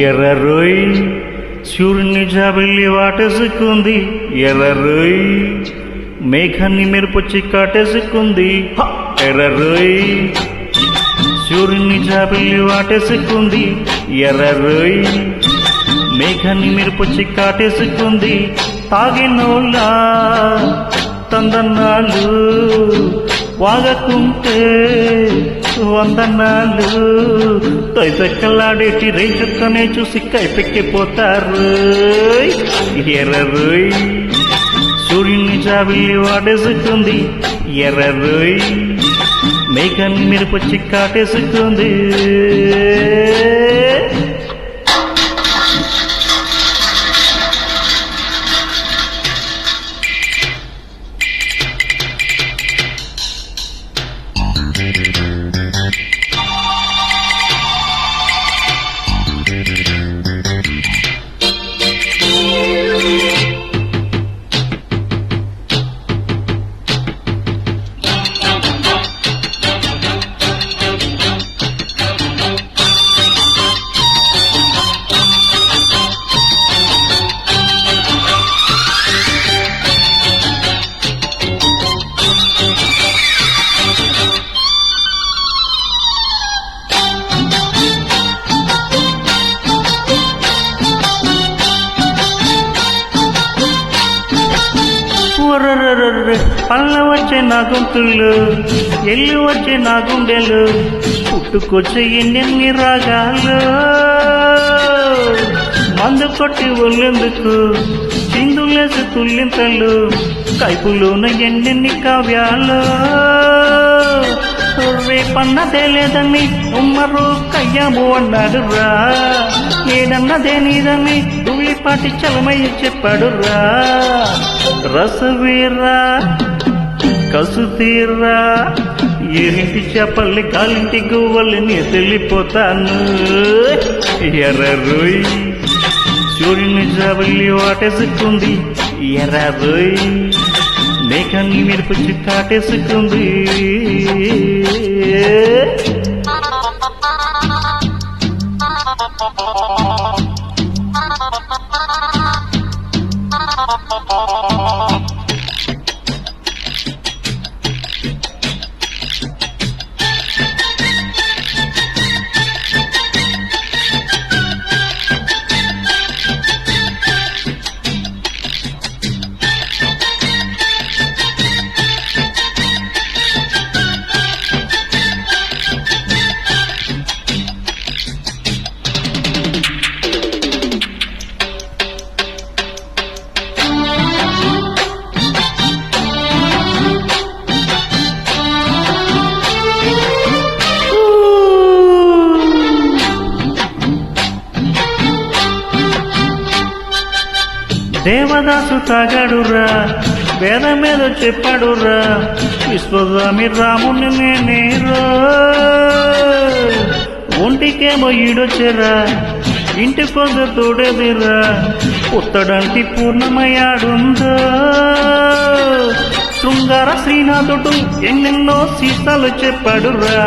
ఎర్రరోయ్ సూర్యుని జాబిల్లి వాటేసుకుంది. ఎర్రరోయ్ మేఘాన్ని మెరుపొచ్చి కాటేసుకుంది. ఎర్రరోయ్ సూర్యుని జాబిల్లి వాటేసుకుంది. ఎర్రరోయ్ మేఘాన్ని మెరుపొచ్చి కాటేసుకుంది. తాగినోళ్ళ తందన్నాళ్ళు వాగకుంటే వందనాలు. తొయ్యలాడేటి రేచుక్కనే చూసి కైపెక్కిపోతారు. ఎర్రరోయ్ సూర్యుని జాబిల్లి వాటేసుకుంది. ఎర్రరోయ్ మేఘాన్ని మెరుపొచ్చి కాటేసుకుంది. పళ్ళ వచ్చే నా గొంతులు, ఎల్లు వచ్చే నా గుండెలు, పుట్టుకొచ్చే ఎన్నెన్ని రాగాలు. మందు కొట్టి ఒళ్ళెందుకు చిందులేసి తుల్లింతలు, కైపులోన ఎన్నెన్ని కావ్యాలు. రేపన్నదే లేదని ఉమ్మరు కయ్యాము అన్నాడు రా. ఏదన్నదే నీదని దువ్లిపాటి చలమయ్య చెప్పాడు రా. రసవీరా కసుతీరా ఏరింటి చేపల్ని కాలింటి గువ్వల్ని తెలిపోతాను. ఎర్రరోయ్ సూర్యుని జాబిల్లి వాటేసుకుంది. ఎర్రరోయ్ మేఘాన్ని మెరుపొచ్చి కాటేసుకుంది. దేవదాసు తాగాడురా, వేదమేదో చెప్పాడురా, విశ్వస్వామి రాముని నేనేరో. ఒంటికేమో ఈడొచ్చేరా, ఇంటి కొంత తోడేదిరా, పుత్తడంటి పూర్ణమయ్యాడుందో. శృంగార శ్రీనాథుడు ఎన్నెన్నో సీసాలు చెప్పాడురా,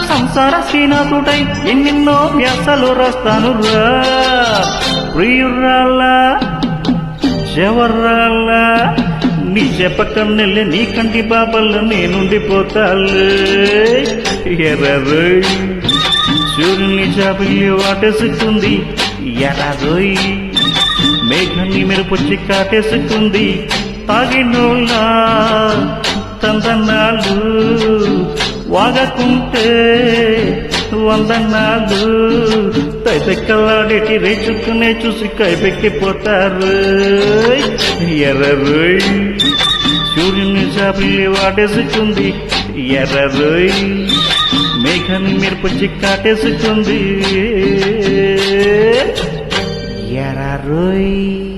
సంసార శ్రీనాథుడై ఎన్నెన్నో వ్యాసాలు రాస్తానురా. ప్రియురాలా జవరాలా నీ చెప్పకన్నెల్లి నీ కంటి బాబల్లో నేనుండిపోతాలే. ఎర్రరోయ్ సూర్యుని జాబిల్లి వాటేసుకుంది. ఎర్రరోయ్ మేఘాన్ని మెరుపొచ్చి కాటేసుకుంది. తాగినోళ్ళ తందనాలు వాగకుంటే వందనాలు. తైతెక్కలాడేటి రేచుకునే చూసి కైపెక్కిపోతారు. ఎర్రరోయ్ సూర్యుని జాబిల్లి వాటేసుకుంది. ఎర్రరోయ్ మేఘాన్ని మెరుపొచ్చి కాటేసుకుంది. ఎర్రరోయ్